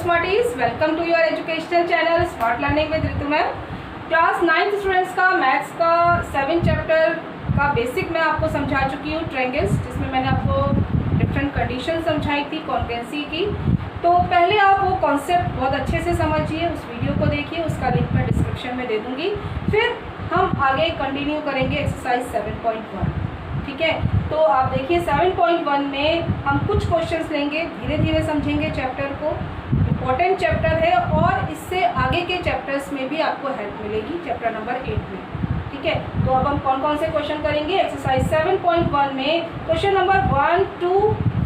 Smarties, welcome to your educational channel Smart Learning with Ritu ma'am. Class 9th students का maths का 7 chapter का basic मैं आपको समझा चुकी हूँ ट्रायंगल्स, जिसमें मैंने आपको डिफरेंट कंडीशन समझाई थी कॉन्ग्रुएंसी की। तो पहले आप वो कॉन्सेप्ट बहुत अच्छे से समझिए, उस वीडियो को देखिए, उसका लिंक मैं डिस्क्रिप्शन में दे दूँगी। फिर हम आगे कंटिन्यू करेंगे एक्सरसाइज 7.1। ठीक है, तो आप देखिए 7.1 में हम कुछ क्वेश्चंस लेंगे, धीरे धीरे समझेंगे चैप्टर को। इम्पोर्टेंट चैप्टर है और इससे आगे के चैप्टर्स में भी आपको हेल्प मिलेगी चैप्टर नंबर 8 में। ठीक है, तो अब हम कौन कौन से क्वेश्चन करेंगे एक्सरसाइज 7.1 में। क्वेश्चन नंबर 1, 2,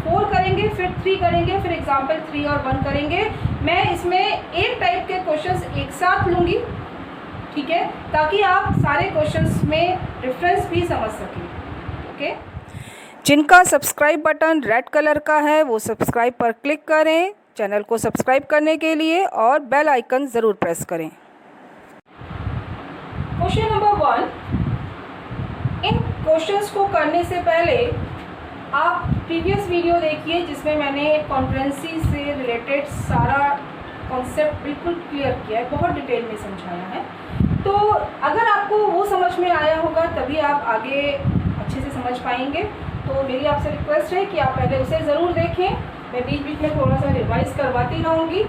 4 करेंगे, फिर 3 करेंगे, फिर एग्जाम्पल 3 और 1 करेंगे। मैं इसमें एक टाइप के क्वेश्चंस एक साथ लूँगी, ठीक है, ताकि आप सारे क्वेश्चंस में डिफरेंस भी समझ सकें। ओके, जिनका सब्सक्राइब बटन रेड कलर का है वो सब्सक्राइब पर क्लिक करें चैनल को सब्सक्राइब करने के लिए, और बेल आइकन ज़रूर प्रेस करें। क्वेश्चन नंबर 1, इन क्वेश्चंस को करने से पहले आप प्रीवियस वीडियो देखिए, जिसमें मैंने कॉन्ग्रुएंसी से रिलेटेड सारा कॉन्सेप्ट बिल्कुल क्लियर किया है, बहुत डिटेल में समझाया है। तो अगर आपको वो समझ में आया होगा तभी आप आगे अच्छे से समझ पाएंगे। तो मेरी आपसे रिक्वेस्ट है कि आप पहले उसे ज़रूर देखें, मैं बीच बीच में थोड़ा सा रिवाइज करवाती रहूँगी,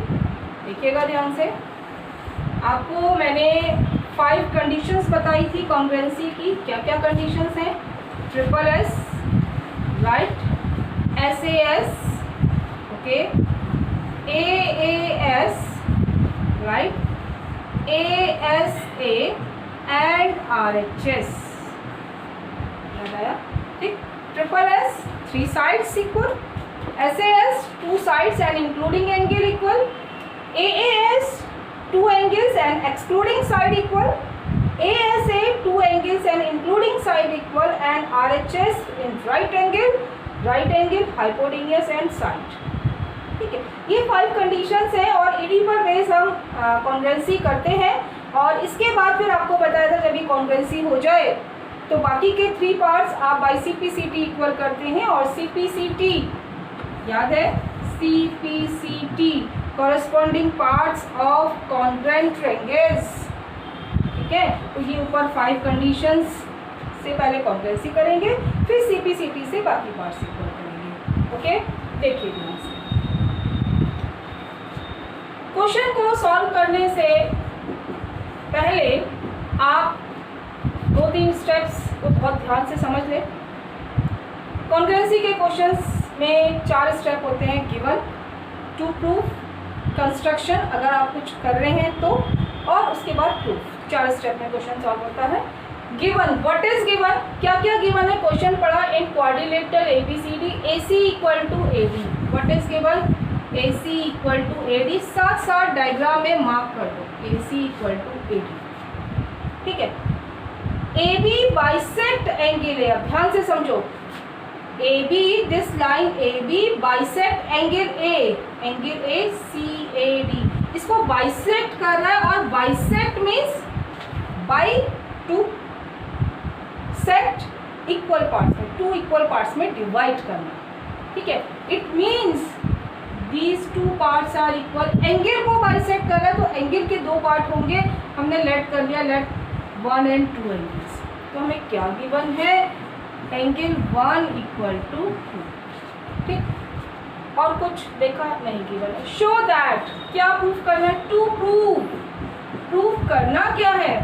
देखिएगा ध्यान से। आपको मैंने 5 कंडीशंस बताई थी कॉन्ग्रुएंसी की। क्या क्या कंडीशंस हैं? SSS, right, SAS, okay, AAS, right, ASA and RHS। याद आया? ठीक। SSS 3 sides equal, SAS 2 sides and including angle equal, AAS 2 angles and excluding side equal, ASA 2 angles and including side equal, and RHS in right angle, hypotenuse and side। ठीक है, ये 5 conditions हैं और इन्हीं पर बेस हम congruency करते हैं। और इसके बाद फिर आपको बताया था जब ये कॉन्ग्रुएंसी हो जाए तो बाकी के 3 पार्ट्स आप बाई CPCT इक्वल करते हैं। और CPCT याद है, CPCT corresponding parts of congruent triangles. ठीक है, तो ये ऊपर 5 कंडीशंस से पहले कॉन्ग्रुएंसी करेंगे, फिर CPCT से बाकी पार्ट्स इक्वल करेंगे। ओके, देखिए ध्यान से। क्वेश्चन को सॉल्व करने से पहले आप 2-3 स्टेप्स को बहुत ध्यान से समझ लें। कॉन्ग्रुएंसी के क्वेश्चंस में 4 स्टेप होते हैं: गिवन, टू प्रूफ, कंस्ट्रक्शन अगर आप कुछ कर रहे हैं तो, और उसके बाद प्रूफ। 4 स्टेप में क्वेश्चन सॉल्व होता है। Given, what is given? क्या क्या गिवन है? क्वेश्चन पढ़ा in quadrilateral ABCD, AC equal to AD। What is given? AC equal to AD। साथ साथ डायग्राम में मार्क कर दो, AC इक्वल टू AD। ठीक है, AB बाइसेक्ट एंगल है। अब ध्यान से समझो, AB, this line AB bisect angle A CAD, इसको बाइसेक्ट कर रहा है। और bisect means by two sect equal parts में, 2 इक्वल पार्ट्स में डिवाइड करना। ठीक है, it means these 2 parts are equal। Angle को बाइसेक्ट कर रहा है तो एंगल के 2 पार्ट होंगे। हमने लेट कर लिया, लेट 1 and 2 एंगल्स। तो हमें क्या गिवन है? Angle 1 equal to 2। ठीक, और कुछ देखा नहीं गिवन है। शो दैट, क्या प्रूफ करना है? टू प्रूफ करना क्या है?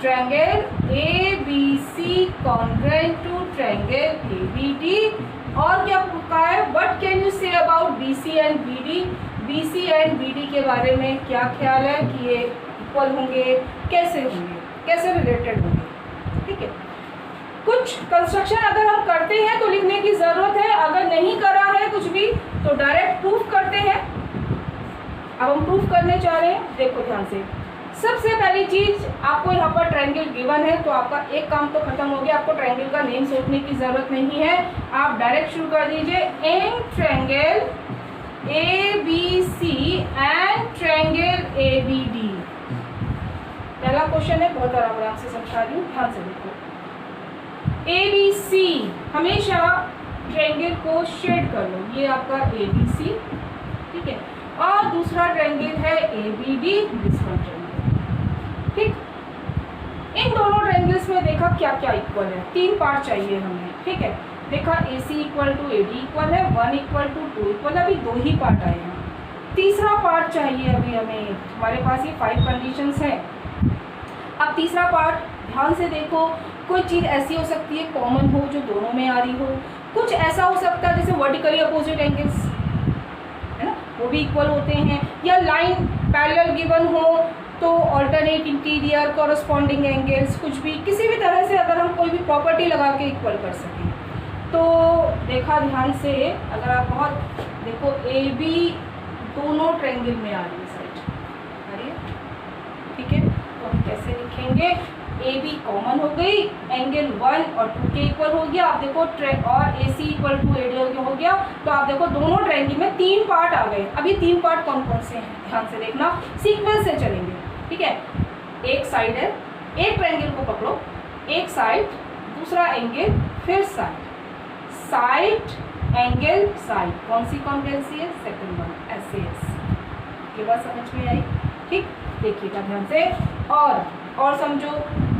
Triangle ABC congruent to triangle ABD। और क्या कहा है? What can you say about BC and BD? BC and BD के बारे में क्या ख्याल है कि ये इक्वल होंगे, कैसे होंगे, कैसे रिलेटेड होंगे? ठीक है, कुछ कंस्ट्रक्शन अगर हम करते हैं तो लिखने की ज़रूरत है, अगर नहीं करा है कुछ भी तो डायरेक्ट प्रूफ करते हैं। अब हम प्रूफ करने जा रहे हैं, देखो ध्यान से। सबसे पहली चीज, आपको यहाँ पर ट्रायंगल गिवन है तो आपका एक काम तो खत्म हो गया, आपको ट्रायंगल का नेम सोचने की ज़रूरत नहीं है। आप डायरेक्ट शुरू कर दीजिए, in triangle ABC and triangle ABD। पहला क्वेश्चन है, बहुत आराम से समझा रही हूँ, ध्यान से देखो। ABC हमेशा ट्रायंगल को शेड कर लो, ये आपका ABC। ठीक है, और दूसरा ट्रायंगल है ABD, दिस वन ट्रायंगल। ठीक, इन दोनों ट्रायंगल्स में देखा क्या क्या इक्वल है, 3 पार्ट चाहिए हमें। ठीक है, देखा AC equal to AD equal है, 1 इक्वल टू 2 इक्वल, अभी 2 ही पार्ट आए हैं। तीसरा पार्ट चाहिए अभी हमें, हमारे पास ये 5 कंडीशंस हैं। अब तीसरा पार्ट ध्यान से देखो, कोई चीज़ ऐसी हो सकती है कॉमन हो जो दोनों में आ रही हो, कुछ ऐसा हो सकता है जैसे वर्टिकली अपोजिट एंगल्स है ना, वो भी इक्वल होते हैं, या लाइन पैरेलल गिवन हो तो ऑल्टरनेट इंटीरियर कॉरस्पॉन्डिंग एंगल्स, कुछ भी किसी भी तरह से अगर हम कोई भी प्रॉपर्टी लगा के इक्वल कर सकें। तो देखा ध्यान से, अगर आप बहुत देखो AB दोनों ट्रायंगल में आ रही है साइड, आ रही है। ठीक है, तो हम कैसे लिखेंगे, AB कॉमन हो गई, एंगल 1 और 2 के इक्वल हो गया। आप देखो और AC इक्वल टू AD हो गया। तो आप देखो दोनों ट्रायंगल में 3 पार्ट आ गए। अभी 3 पार्ट कौन कौन से हैं ध्यान से देखना, सीक्वेंस से चलेंगे। ठीक है, एक साइड है, एक ट्रायंगल को पकड़ो, एक साइड, दूसरा एंगल, फिर साइड, साइड एंगल साइड, कौन सी कॉन्ग्रुएंसी है, सेकंड वन, SAS के बाद समझ में आई। ठीक, देखिएगा ध्यान से और समझो,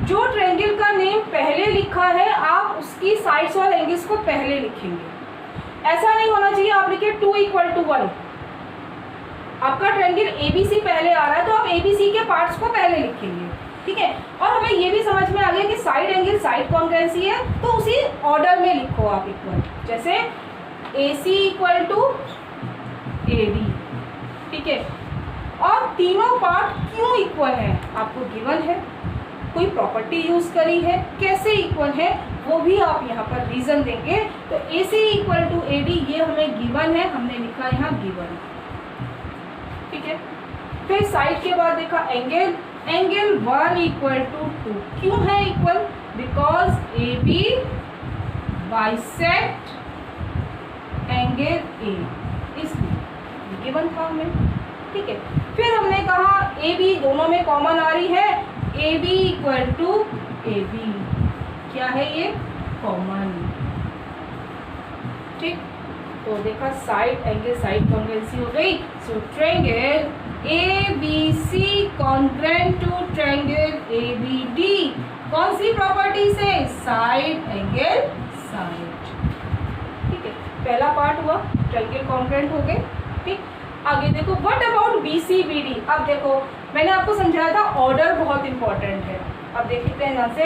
जो ट्रायंगल का नेम पहले लिखा है आप उसकी साइड्स और एंगल्स को पहले लिखेंगे। ऐसा नहीं होना चाहिए आप लिखे 2 इक्वल टू 1, आपका ट्रायंगल ABC पहले आ रहा है तो आप ABC के पार्ट्स को पहले लिखेंगे। ठीक है, और हमें ये भी समझ में आ गया कि साइड एंगल साइड कॉन्ग्रुएंसी है तो उसी ऑर्डर में लिखो आप इक्वल, जैसे AC इक्वल टू AD। ठीक है, और तीनों पार्ट क्यों इक्वल है आपको गिवन है, कोई प्रॉपर्टी यूज करी है, कैसे इक्वल है वो भी आप यहाँ पर रीजन देंगे। तो AC इक्वल टू AD ये हमें गिवन है, हमने लिखा यहाँ गिवन। ठीक है, फिर साइड के बाद देखा एंगल 1 इक्वल टू 2, क्यों है equal, because AB bisect angle A, इसलिए गिवन था हमें। ठीक है, फिर हमने कहा AB दोनों में कॉमन आ रही है, AB इक्वल टू AB, क्या है ये, कॉमन। ठीक, तो देखा साइड एंगल साइड कॉन्ग्रुएंसी हो गई। So triangle ABC congruent to triangle ABD, कौन सी प्रॉपर्टी से, साइड एंगल साइड। ठीक है, पहला पार्ट हुआ, ट्रायंगल कॉन्ग्रुएंट हो गए। ठीक, आगे देखो व्हाट अबाउट BC-BD। अब देखो मैंने आपको समझाया था ऑर्डर बहुत इंपॉर्टेंट है। अब देखते हैं यहाँ से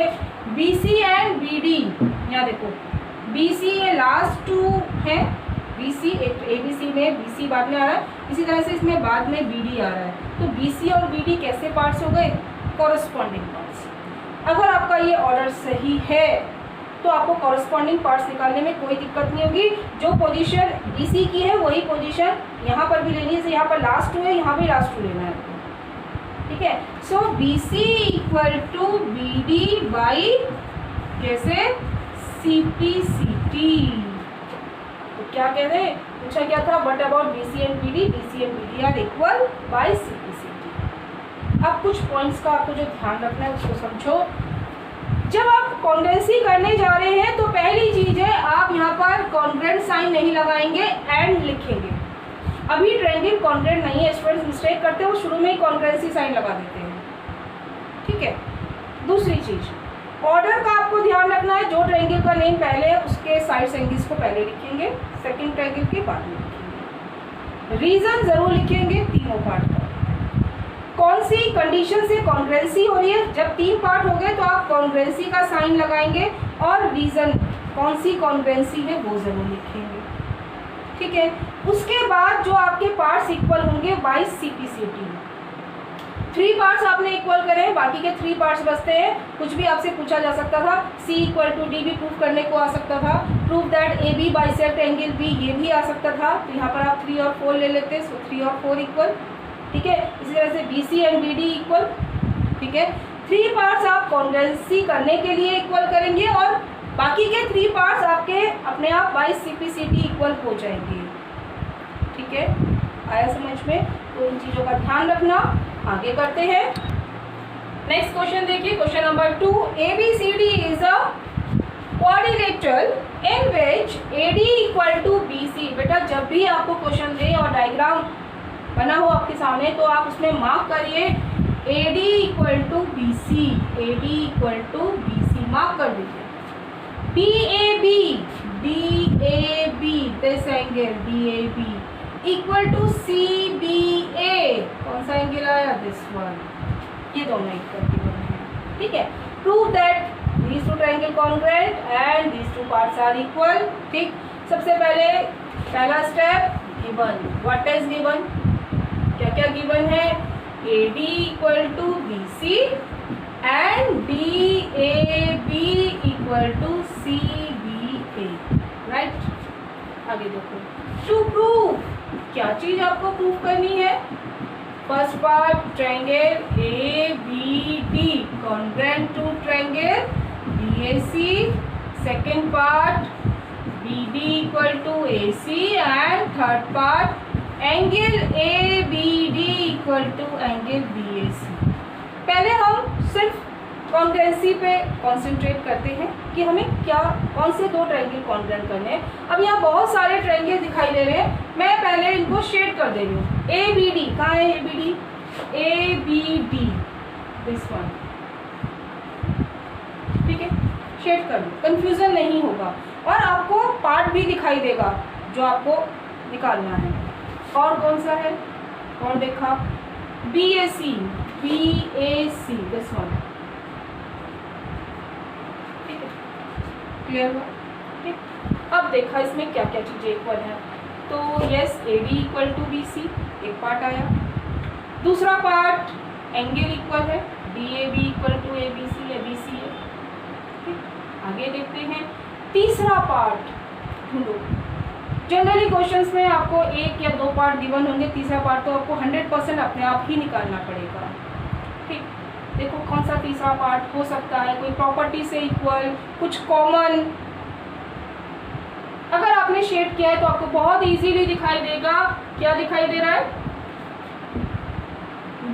BC एंड BD, यहाँ देखो BC ये लास्ट 2 है, BC एक ABC में BC बाद में आ रहा है, इसी तरह से इसमें बाद में BD आ रहा है। तो BC और BD कैसे पार्ट्स हो गए, कॉरस्पॉन्डिंग पार्ट्स। अगर आपका ये ऑर्डर सही है तो आपको कॉरस्पॉन्डिंग पार्ट्स निकालने में कोई दिक्कत नहीं होगी। जो पोजीशन BC की है वही पोजीशन यहाँ पर भी लेनी है, यहाँ पर लास्ट 2 है, यहाँ भी लास्ट 2 लेना है। ठीक है, so BC equal to BD by कैसे, CP/CT। तो क्या कह रहे हैं, पूछा क्या था, what about BC and BD, BC and BD are equal by CP/CT। अब कुछ पॉइंट्स का आपको जो ध्यान रखना है उसको समझो। जब आप कॉन्ग्रुएंसी करने जा रहे हैं तो पहली चीज है आप यहाँ पर कॉन्ग्रुएंट साइन नहीं लगाएंगे, एंड लिखेंगे। अभी ट्रायंगल कॉन्ग्रुएंट नहीं है, स्टूडेंट्स मिस्टेक करते हैं, वो शुरू में ही कॉन्ग्रुएंसी साइन लगा देते हैं। ठीक है, दूसरी चीज ऑर्डर का आपको ध्यान रखना है, जो ट्रायंगल का नेम पहले है उसके साइड एंगल्स को पहले लिखेंगे, सेकंड ट्रायंगल के बाद में लिखेंगे, रीजन जरूर लिखेंगे तीनों पार्ट का, कौन सी कंडीशन से कॉन्ग्रुएंसी हो रही है। जब 3 पार्ट हो गए तो आप कॉन्ग्रुएंसी का साइन लगाएंगे और रीजन कौन सी कॉन्ग्रुएंसी है वो जरूर लिखेंगे। ठीक है, उसके बाद जो आपके पार्ट्स इक्वल होंगे बाय CP/CT। 3 पार्ट्स आपने इक्वल करे, बाकी के 3 पार्ट्स बचते हैं। कुछ भी आपसे पूछा जा सकता था, C इक्वल टू D भी प्रूव करने को आ सकता था, prove that AB bisect angle B ये भी आ सकता था। तो यहाँ पर आप 3 और 4 ले लेते, सो 3 और 4 इक्वल। ठीक है, इसी तरह से BC एंड BD इक्वल। ठीक है, 3 पार्ट्स आप कॉन्ग्रुएंसी करने के लिए इक्वल करेंगे और बाकी के 3 पार्ट्स आपके अपने आप बाय CP/CT इक्वल हो जाएंगे। ठीक है, आया समझ में, तो इन चीज़ों का ध्यान रखना। आगे करते हैं, नेक्स्ट क्वेश्चन देखिए, question number 2, ABCD is a quadrilateral in which AD equal to BC। बेटा जब भी आपको क्वेश्चन दे और डायग्राम बना हो आपके सामने तो आप उसमें मार्क करिए AD equal to BC, AD equal to BC mark कर दीजिए। DAB this angle DAB equal to CBA, कौन सा एंगल आया, दिस वन, ये दोनों इक्वल हैं, ठीक है। Prove that these two triangle congruent and these two parts are equal, ठीक। सबसे पहले पहला step given, what is given, क्या क्या गिवन है, AD equal to BC and DAB equal to CBA, right. आगे देखो, टू प्रूव, क्या चीज आपको प्रूव करनी है, first part triangle ABD congruent to triangle BAC, second part BD equal to AC and third part angle ABD equal to angle BAC। पहले हम सिर्फ कॉन्ग्रुएंसी पे कंसंट्रेट करते हैं कि हमें क्या कौन से दो ट्रायंगल कॉन्ग्रुएंट करने हैं। अब यहाँ बहुत सारे ट्रायंगल दिखाई दे रहे हैं, मैं पहले इनको शेड कर दे रही हूँ। ABD कहाँ है, ABD दिस वन, ठीक है, शेड कर लो, कंफ्यूजन नहीं होगा और आपको पार्ट भी दिखाई देगा जो आपको निकालना है। और कौन सा है, और देखा BAC दिस वन, ठीक है, क्लियर हुआ, ठीक। अब देखा इसमें क्या क्या चीजें इक्वल है, तो yes AD equal to BC एक पार्ट आया, दूसरा पार्ट एंगल इक्वल है, DAB इक्वल टू ABC या BC है, ठीक। आगे देखते हैं तीसरा पार्ट ढूंढो। जनरली क्वेश्चंस में आपको एक या दो पार्ट गिवन होंगे, तीसरा पार्ट तो आपको 100% अपने आप ही निकालना पड़ेगा, ठीक। देखो कौन सा तीसरा पार्ट हो सकता है, कोई प्रॉपर्टी से इक्वल, कुछ कॉमन। अगर आपने शेड किया है तो आपको बहुत इजीली दिखाई देगा, क्या दिखाई दे रहा है,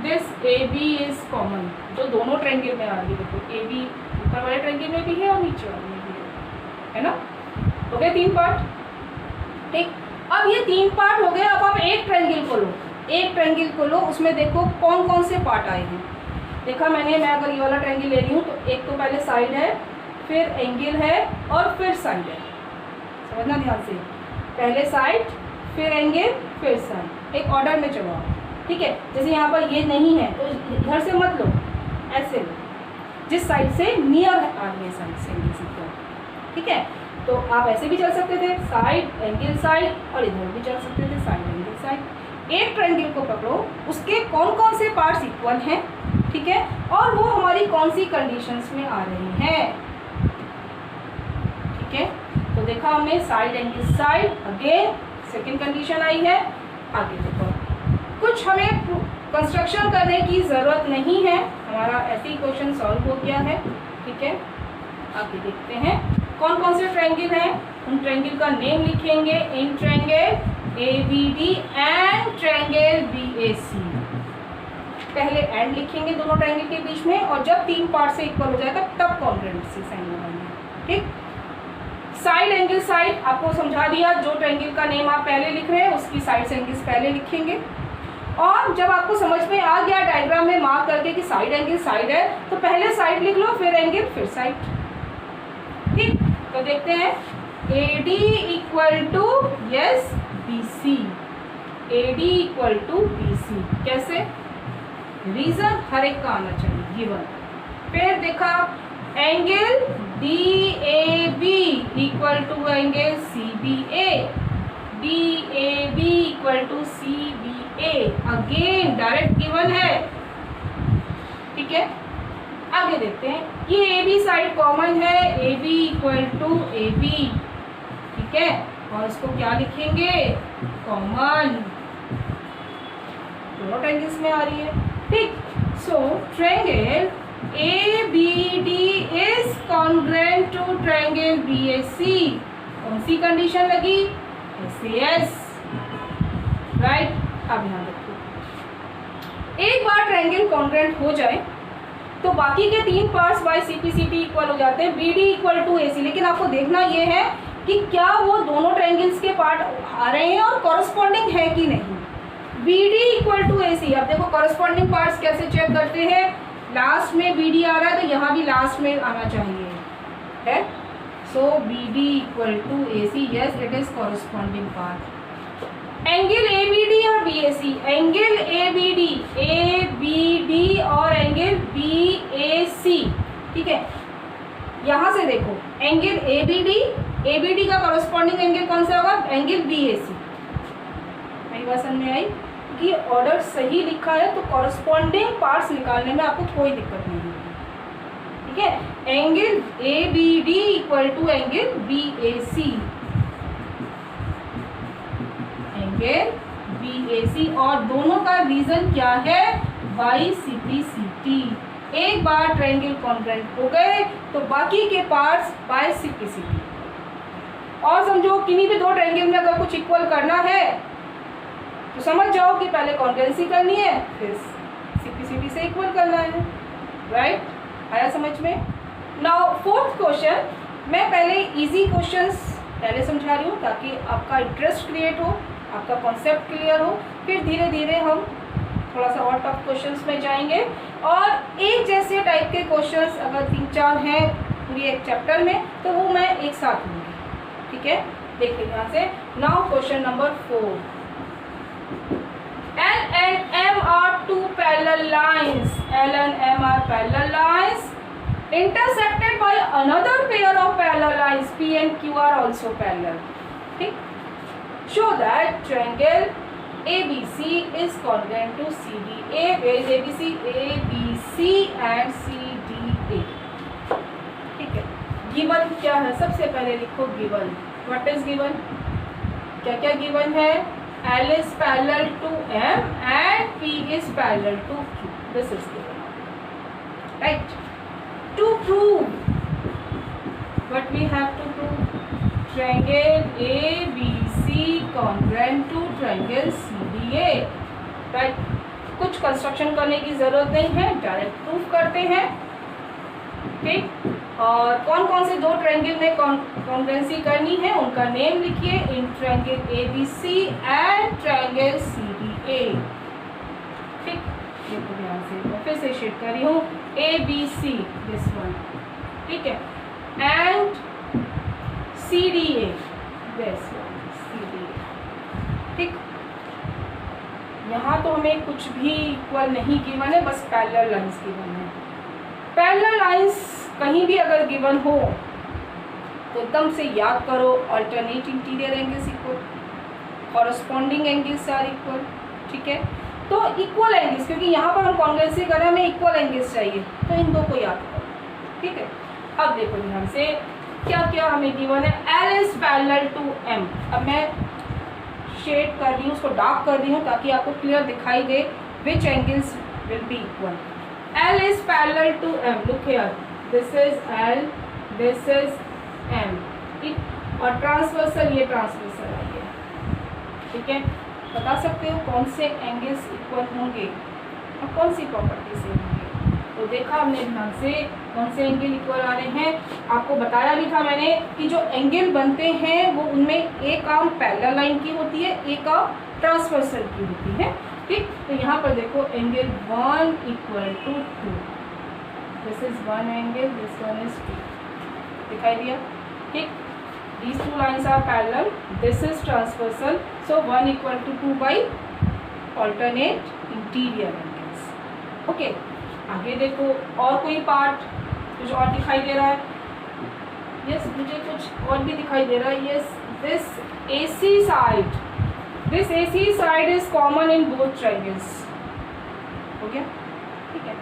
दिस AB इज कॉमन, जो दोनों ट्रायंगल में आ रही है। देखो AB ऊपर वाले ट्रायंगल में भी है और नीचे वाले में भी है ना। हो गए तीन पार्ट, ठीक। अब ये तीन पार्ट हो गए, अब आप एक ट्रायंगल को लो, एक ट्रायंगल को लो, उसमें देखो कौन कौन से पार्ट आए हैं। देखा मैंने, मैं अगर ये वाला ट्रायंगल ले रही हूँ तो एक तो पहले साइड है, फिर एंगल है और फिर साइड है, समझना ध्यान से, पहले साइड फिर एंगल फिर साइड, एक ऑर्डर में चलो, ठीक है। जैसे यहाँ पर ये नहीं है तो इधर से मत लो, ऐसे लो, जिस साइड से नियर आ रही है साइड से एंगल से, ठीक है। तो आप ऐसे भी चल सकते थे, साइड एंगल साइड, और इधर भी चल सकते थे, साइड एंगल साइड। एक ट्रायंगल को पकड़ो, उसके कौन कौन से पार्ट्स इक्वल हैं, ठीक है, और वो हमारी कौन सी कंडीशंस में आ रहे हैं, ठीक है। तो देखा हमने side angle side, again second condition आई है। आगे देखो, कुछ हमें कंस्ट्रक्शन करने की ज़रूरत नहीं है, हमारा ऐसे ही क्वेश्चन सॉल्व हो गया है, ठीक है। आगे देखते हैं कौन कौन से ट्रायंगल हैं, उन ट्रायंगल का नेम लिखेंगे, in triangle ABD and triangle BAC। पहले एंड लिखेंगे दोनों ट्रायंगल के बीच में, और जब तीन पार्ट से इक्वल हो जाएगा तब कॉन्ग्रुएंसी साइन लगाएंगे, ठीक। साइड एंगल साइड आपको समझा दिया, जो ट्रायंगल का नेम आप पहले लिख रहे हैं उसकी साइड एंगल्स पहले लिखेंगे, और जब आपको समझ में आ गया डायग्राम में मार्क करके कि साइड एंगल साइड है तो पहले साइड लिख लो, फिर एंगल फिर साइड, ठीक। तो देखते हैं AD equal to yes BC, AD equal to BC, कैसे, रीजन हर एक का आना चाहिए, गिवन। फिर देखा angle DAB equal to angle CBA, DAB equal to CBA, again direct given है, ठीक है। आगे देखते हैं, ये AB साइड कॉमन है, AB इक्वल टू AB, ठीक है, और इसको क्या लिखेंगे, कॉमन, दोनों ट्रायंगल्स में आ रही है, ठीक। So triangle ABD is congruent to triangle BAC, कौन सी कंडीशन लगी, SAS, राइट। अब ध्यान रखो, एक बार ट्रायंगल कॉन्ग्रुएंट हो जाए तो बाकी के तीन पार्ट्स बाय CPCT इक्वल हो जाते हैं, BD इक्वल टू AC। लेकिन आपको देखना ये है कि क्या वो दोनों ट्रायंगल्स के पार्ट आ रहे हैं और कॉरस्पॉन्डिंग है कि नहीं। BD equal to AC। अब देखो कॉरस्पॉन्डिंग पार्ट्स कैसे चेक करते हैं, लास्ट में BD आ रहा है तो यहाँ भी लास्ट में आना चाहिए है। So BD equal to AC, yes it is corresponding part. Angle ABD और BAC, एंगल ABD और एंगल BAC, ठीक है। यहाँ से देखो एंगल ABD का कॉरस्पॉन्डिंग एंगल कौन सा होगा, एंगल BAC। मेरी बात समझ में आई कि ऑर्डर सही लिखा है तो कॉरस्पॉन्डिंग पार्ट्स निकालने में आपको कोई दिक्कत नहीं होगी, ठीक है। Angle ABD equal to angle BAC, angle BAC, और दोनों का रीजन क्या है, बाइसिप्लिसिटी। एक बार ट्रायंगल कॉन्ग्रुएंट हो गए तो बाकी के पार्ट्स बाइसिप्लिसिटी। और समझो किन्हीं भी दो ट्रायंगल में अगर कुछ इक्वल करना है तो समझ जाओ कि पहले कॉन्ग्रुएंसी करनी है फिर सिप्लिसिटी से इक्वल करना है, राइट। आया समझ में। नाउ फोर्थ क्वेश्चन, मैं पहले इजी क्वेश्चंस पहले समझा रही हूँ ताकि आपका इंटरेस्ट क्रिएट हो, आपका कॉन्सेप्ट क्लियर हो, फिर धीरे धीरे हम थोड़ा सा और टफ क्वेश्चंस में जाएंगे। और एक जैसे टाइप के क्वेश्चंस अगर 3-4 हैं पूरी एक चैप्टर में तो वो मैं एक साथ लूँगी, ठीक है। देखिए यहाँ से, now question number 4, L and M are two parallel lines, L and M are parallel lines intersected by another pair of parallel lines, P and Q are also parallel, ठीक। Show that triangle ABC is congruent to CDA, where is ABC, ABC and CDA, ठीक है। Given क्या है, सबसे पहले लिखो given. What is given, क्या क्या गिवन है, L is parallel to M and P is parallel to Q, this is given, right। To prove, what we have to prove, triangle ABC congruent to triangle CDA, right। कुछ construction करने की जरूरत नहीं है, direct proof करते हैं, ठीक। और कौन कौन से दो ट्रायंगल में कॉन्ग्रुएंसी करनी है उनका नेम लिखिए, in triangle ABC and triangle CDA, ठीक। देखो ध्यान से, मैं फिर से शेड कर रही हूँ, ABC दिस वन, ठीक है, and CDA this one, CDA, ठीक। यहाँ तो हमें कुछ भी इक्वल नहीं गिवन है, बस पैरेलल लाइंस गिवन है। पैरेलल लाइंस कहीं भी अगर गिवन हो तो एकदम से याद करो, alternate interior angles equal, corresponding angles are equal, ठीक है। तो इक्वल एंगल्स, क्योंकि यहाँ पर हम कॉन्ग्रुएंसी कर रहे हैं, हमें इक्वल एंगल्स चाहिए, तो इन दो को याद करो, ठीक है। अब देखो ध्यान से क्या क्या हमें गिवन है, L is parallel to M। अब मैं शेड कर रही हूँ, उसको डार्क कर रही हूँ ताकि आपको क्लियर दिखाई दे which angles will be equal. L is parallel to M, look here, this is L, this is M, ठीक। और ट्रांसवर्सल, ये ट्रांसवर्सल है ये, ठीक है। बता सकते हो कौन से एंगल्स इक्वल होंगे और कौन सी प्रॉपर्टी से होंगे। तो देखा हमने ध्यान से कौन से एंगल इक्वल आ रहे हैं। आपको बताया भी था मैंने कि जो एंगल बनते हैं वो उनमें एक आर्म पैरेलल लाइन की होती है, एक आर्म ट्रांसवर्सल की होती है, ठीक। तो यहाँ पर देखो angle 1 equal to 2, this is 1 angle, this one is 2, दिखाई दिया, ठीक। These two lines are parallel, this is transversal, so 1 equal to 2 by alternate interior angles, okay। आगे देखो और कोई पार्ट कुछ और दिखाई दे रहा है, यस मुझे कुछ और भी दिखाई दे रहा है, yes this AC side, this AC side is common in both triangles, हो गया, ठीक है।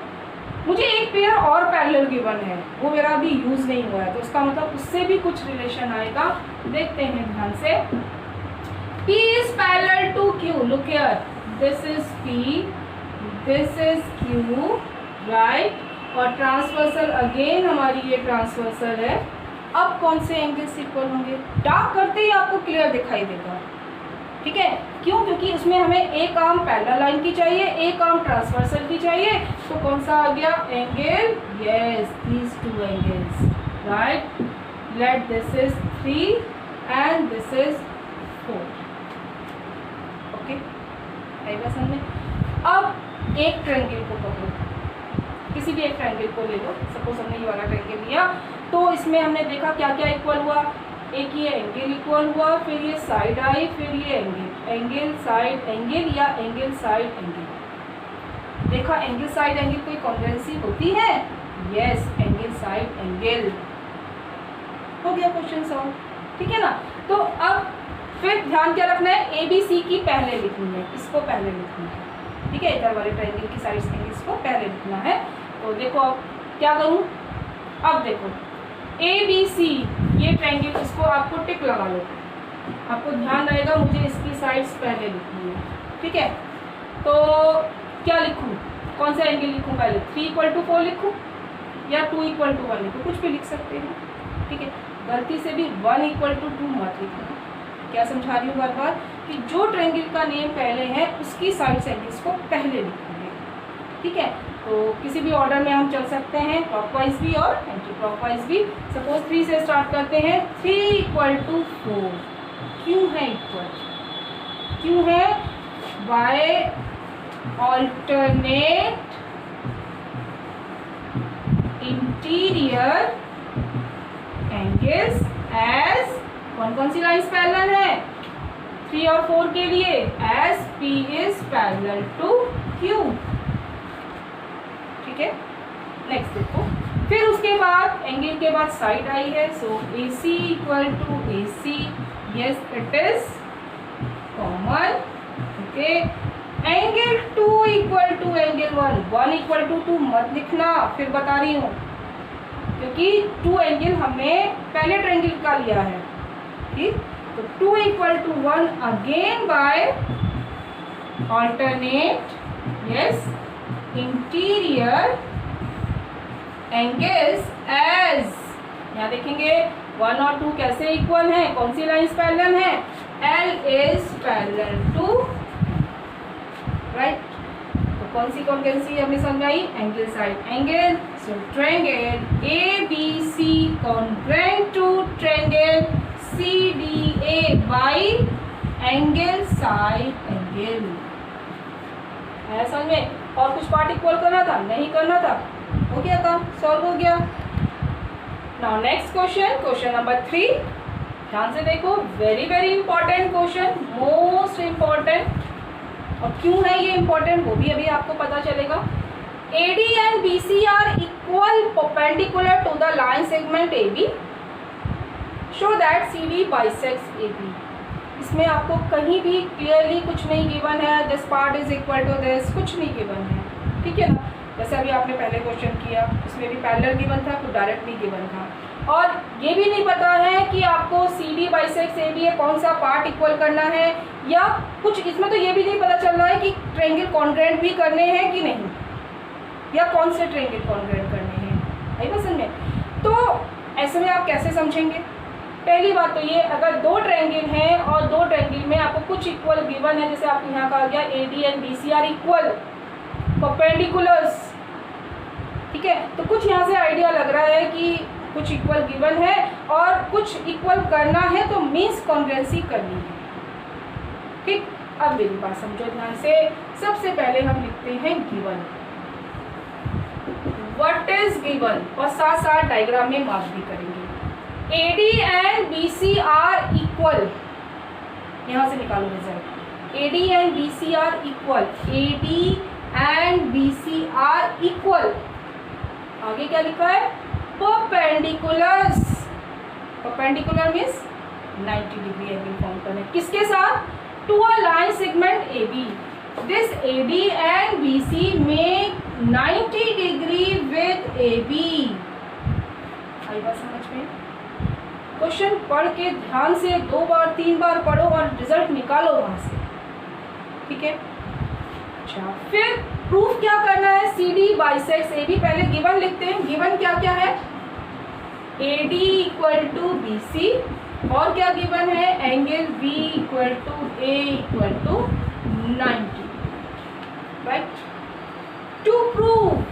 मुझे एक पेयर और पैरेलल गिवन है, वो मेरा अभी यूज़ नहीं हुआ है, तो उसका मतलब उससे भी कुछ रिलेशन आएगा, देखते हैं ध्यान से। P is parallel to Q, look here, this is P, this is Q, right। और ट्रांसवर्सल अगेन हमारी ये ट्रांसवर्सल है। अब कौन से एंगल्स इक्वल होंगे, डार्क करते ही आपको क्लियर दिखाई देगा, ठीक है। क्यों, क्योंकि उसमें हमें एक आर्म पैरेलल लाइन की चाहिए, एक आर्म ट्रांसवर्सल की चाहिए, तो कौन सा आ गया angle, yes these two angles, right. Let this is 3 and this is 4, okay. है बस हमने। अब एक ट्रायंगल को पकड़ो, किसी भी एक ट्रायंगल को ले लो, सपोज हमने ये वाला ट्रायंगल लिया, तो इसमें हमने देखा क्या क्या इक्वल हुआ, एक ये एंगल इक्वल हुआ, फिर ये साइड आई, फिर ये एंगल साइड एंगल या एंगल साइड एंगल। देखा एंगल साइड एंगल कोई कॉन्ग्रुएंसी होती है? Yes, angle side angle. हो गया क्वेश्चन सॉल्व, ठीक है ना। तो अब फिर ध्यान क्या रखना है, ए बी सी की पहले लिखनी है, इसको पहले लिखना है, ठीक है। इधर वाले ट्रायंगल की साइड्स एंगल्स को पहले लिखना है। तो देखो अब क्या करूँ, अब देखो ए बी सी ये ट्रायंगल, इसको आपको टिक लगा लो, आपको ध्यान रहेगा मुझे इसकी साइड्स पहले लिखनी है, ठीक है। तो क्या लिखूँ, कौन सा एंगल लिखूँ पहले, 3=4 लिखूँ या 2=1 लिखूँ, कुछ भी लिख सकते हैं, ठीक है। गलती से भी 1=2 मत लिखना। क्या समझा रही हूँ बार बार कि जो ट्रायंगल का नेम पहले है उसकी साइड्स एंगल्स को पहले लिखेंगे, ठीक है। तो किसी भी ऑर्डर में हम चल सकते हैं, क्लॉकवाइज भी और एंटी क्लॉकवाइज भी। सपोज 3 से स्टार्ट करते हैं, 3=4 क्यों है इक्वल, क्यों है, by alternate interior angles as, कौन कौन सी लाइन्स पैरेलल है 3 और 4 के लिए, as P is parallel to Q, ठीक है। नेक्स्ट देखो, फिर उसके बाद एंगल के बाद साइड आई है, सो AC = AC, yes it is common, okay. Angle 2 = angle 1 1 2 मत लिखना, फिर बता रही हूँ, क्योंकि 2 एंगल हमने पहले ट्रायंगल का लिया है, ठीक। तो 2=1 again by alternate, yes, interior angles as, यहाँ देखेंगे 1 और 2 कैसे इक्वल हैं, कौन सी लाइन्स पैरेलल हैं, L is parallel to, right. तो कौन सी कॉन्ग्रुएंसी हमने समझाई, angle side angle. So triangle ABC congruent to triangle CDA by angle side angle. है समझ में? और कुछ पार्ट इक्वल करना था, नहीं करना था, हो गया काम, सॉल्व हो गया। Now next question, question number 3, ध्यान से देखो, very very important question, most important. और क्यों है ये इंपॉर्टेंट वो भी अभी आपको पता चलेगा। AD and BC are equal perpendicular to the line segment AB, show that CD bisects AB। इसमें आपको कहीं भी क्लियरली कुछ नहीं गिवन है, this part is equal to this, कुछ नहीं गिवन है, ठीक है ना। जैसे अभी आपने पहले क्वेश्चन किया, उसमें भी पैरेलल गिवन था, कुछ डायरेक्ट नहीं गिवन था। और ये भी नहीं पता है कि आपको CD बाइसेक्ट्स AB कौन सा पार्ट इक्वल करना है, या कुछ इसमें तो ये भी नहीं पता चल रहा है कि ट्रायंगल कॉन्ग्रुएंट भी करने हैं कि नहीं, या कौन से ट्रायंगल कॉन्ग्रुएंट करने हैं, है पसंद में। तो ऐसे में आप कैसे समझेंगे, पहली बात तो ये, अगर 2 ट्रायंगल हैं और 2 ट्रायंगल में आपको कुछ इक्वल गिवन है, जैसे आपको यहाँ कहा गया AD and BC are equal perpendiculars, ठीक है। तो कुछ यहाँ से आइडिया लग रहा है कि कुछ इक्वल गिवन है और कुछ इक्वल करना है, तो मीन्स कॉन्ग्रुएंसी करनी है, ठीक। अब मेरी बात समझो ध्यान से, सबसे पहले हम लिखते हैं गिवन, व्हाट इज गिवन, और साथ साथ डायग्राम में मार्क भी करेंगे। AD and BC are equal, यहाँ से निकालो result, AD and BC are equal, AD and BC are equal, आगे क्या लिखा है, perpendiculars, perpendicular means 90 degree angle form करना है, किसके साथ, to a line segment AB, this AD and BC make 90 degree with AB। आई बात समझ में? क्वेश्चन पढ़ के ध्यान से 2 बार 3 बार पढ़ो और रिजल्ट निकालो वहां से, ठीक है। अच्छा, फिर प्रूफ क्या करना है, CD बाइसेक्ट्स AB, पहले गिवन लिखते हैं। गिवन क्या क्या है, AD = BC, और क्या गिवन है, angle B = A = 90, right. To prove,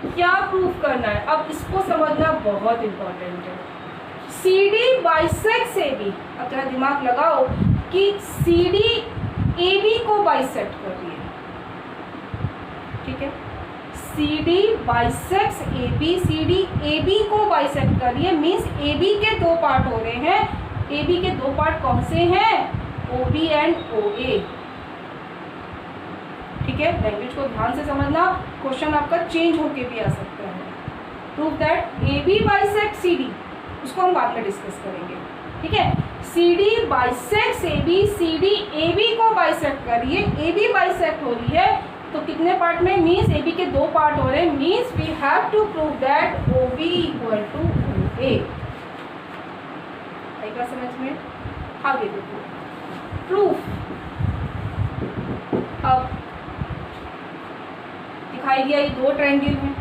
क्या प्रूफ करना है, अब इसको समझना बहुत इंपॉर्टेंट है। CD बाइसेक्ट्स AB, अब जरा दिमाग लगाओ कि CD AB को बाइसेक्ट कर रही है, ठीक है। CD bisects AB, CD AB को बाइसेक्ट कर रही है, मीन्स AB के दो पार्ट हो रहे हैं। AB के दो पार्ट कौन से हैं? OB एंड OA, ठीक है। लैंग्वेज को ध्यान से समझना, क्वेश्चन आपका चेंज होके भी आ सकता है। Prove that AB bisect CD, उसको हम बाद में डिस्कस करेंगे, ठीक है। CD bisects AB, CD AB को बाइसेक्ट कर रही है, AB बाइसेक्ट हो रही है तो कितने पार्ट में? मीन्स AB के दो पार्ट हो रहे हैं, means we have to prove that OB equal to OA। आएगा समझ में? आगे देखो प्रूफ। अब दिखाई दिया ये दो ट्रायंगल हैं,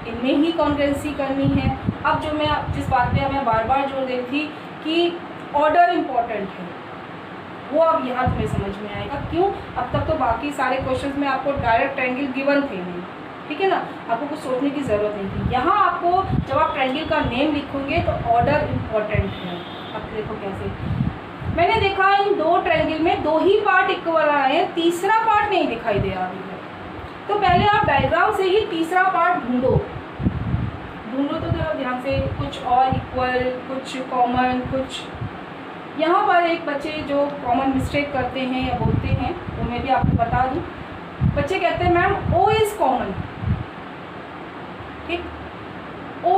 इनमें ही कॉन्ग्रुएंसी करनी है। अब जो मैं जिस बात पे मैं बार बार जोर दे रही थी कि ऑर्डर इम्पॉर्टेंट है, वो अब यहाँ तुम्हें समझ में आएगा। क्यों? अब तक तो बाकी सारे क्वेश्चंस में आपको डायरेक्ट ट्रायंगल गिवन थे नहीं, ठीक है ना, आपको कुछ सोचने की ज़रूरत नहीं थी। यहाँ आपको जब आप ट्रायंगल का नेम लिखोगे तो ऑर्डर इम्पॉर्टेंट है। अब देखो कैसे, मैंने देखा इन दो ट्रायंगल में दो ही पार्ट इक्वल आए हैं, तीसरा पार्ट नहीं दिखाई दे रहा अभी तक। तो पहले आप डायग्राम से ही तीसरा पार्ट ढूंढो तो जरा ध्यान से, कुछ और इक्वल, कुछ कॉमन, कुछ यहाँ पर एक बच्चे जो कॉमन मिस्टेक करते हैं या बोलते हैं वो मैं भी आपको बता दूँ। बच्चे कहते हैं मैम O इज़ कॉमन, ठीक, O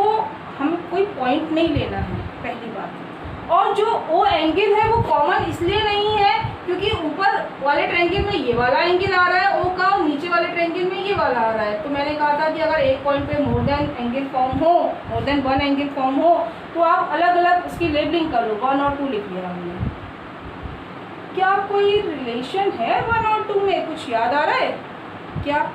हमें कोई पॉइंट नहीं लेना है, पहली बात। और जो O एंगल है वो कॉमन इसलिए नहीं है क्योंकि ऊपर वाले ट्रायंगल में ये वाला एंगल आ रहा है O का, नीचे वाले ट्रायंगल में ये वाला आ रहा है। तो मैंने कहा था कि अगर एक पॉइंट पे मोर देन एंगल फॉर्म हो, more than one angle form हो, तो आप अलग अलग उसकी लेबलिंग कर लो, 1 और 2 लिख लिया हमने। क्या कोई रिलेशन है 1 और 2 में? कुछ याद आ रहा है क्या?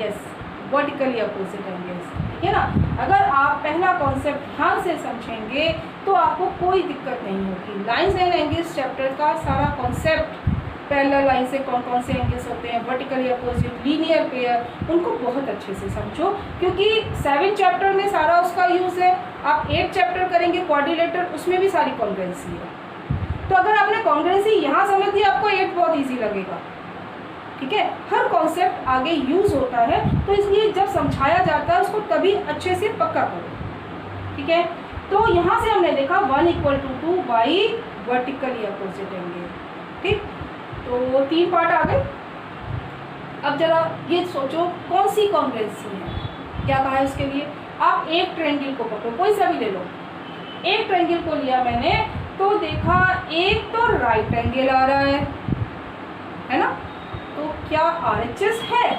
यस, वर्टिकली अपोजिट एंगल्स, ठीक है ना। अगर आप पहला कॉन्सेप्ट ध्यान से समझेंगे तो आपको कोई दिक्कत नहीं होगी। लाइंस एंड एंगल्स चैप्टर का सारा कॉन्सेप्ट, पैरेलल लाइन से कौन कौन से एंगल्स होते हैं, वर्टिकली अपोजिट, लीनियर पेयर, उनको बहुत अच्छे से समझो क्योंकि 7 चैप्टर में सारा उसका यूज़ है। आप 8 चैप्टर करेंगे क्वाड्रिलेटरल, उसमें भी सारी कॉन्ग्रुएंसी है। तो अगर आपने कॉन्ग्रुएंसी यहाँ समझ ली, आपको 8 बहुत ईजी लगेगा, ठीक है। हर कॉन्सेप्ट आगे यूज़ होता है, तो इसलिए जब समझाया जाता है उसको तभी अच्छे से पक्का करो, ठीक है। तो यहाँ से हमने देखा 1 = 2 बाई वर्टिकली अपोजिट एंगल, ठीक। तो 3 पार्ट आ गए। अब जरा ये सोचो कौन सी कॉन्ग्रुएंसी है, क्या कहा है उसके लिए। आप एक ट्रायंगल को पकड़ो, कोई सा भी ले लो। एक ट्रायंगल को लिया मैंने तो देखा एक तो राइट एंगल आ रहा है ना, तो क्या RHS है?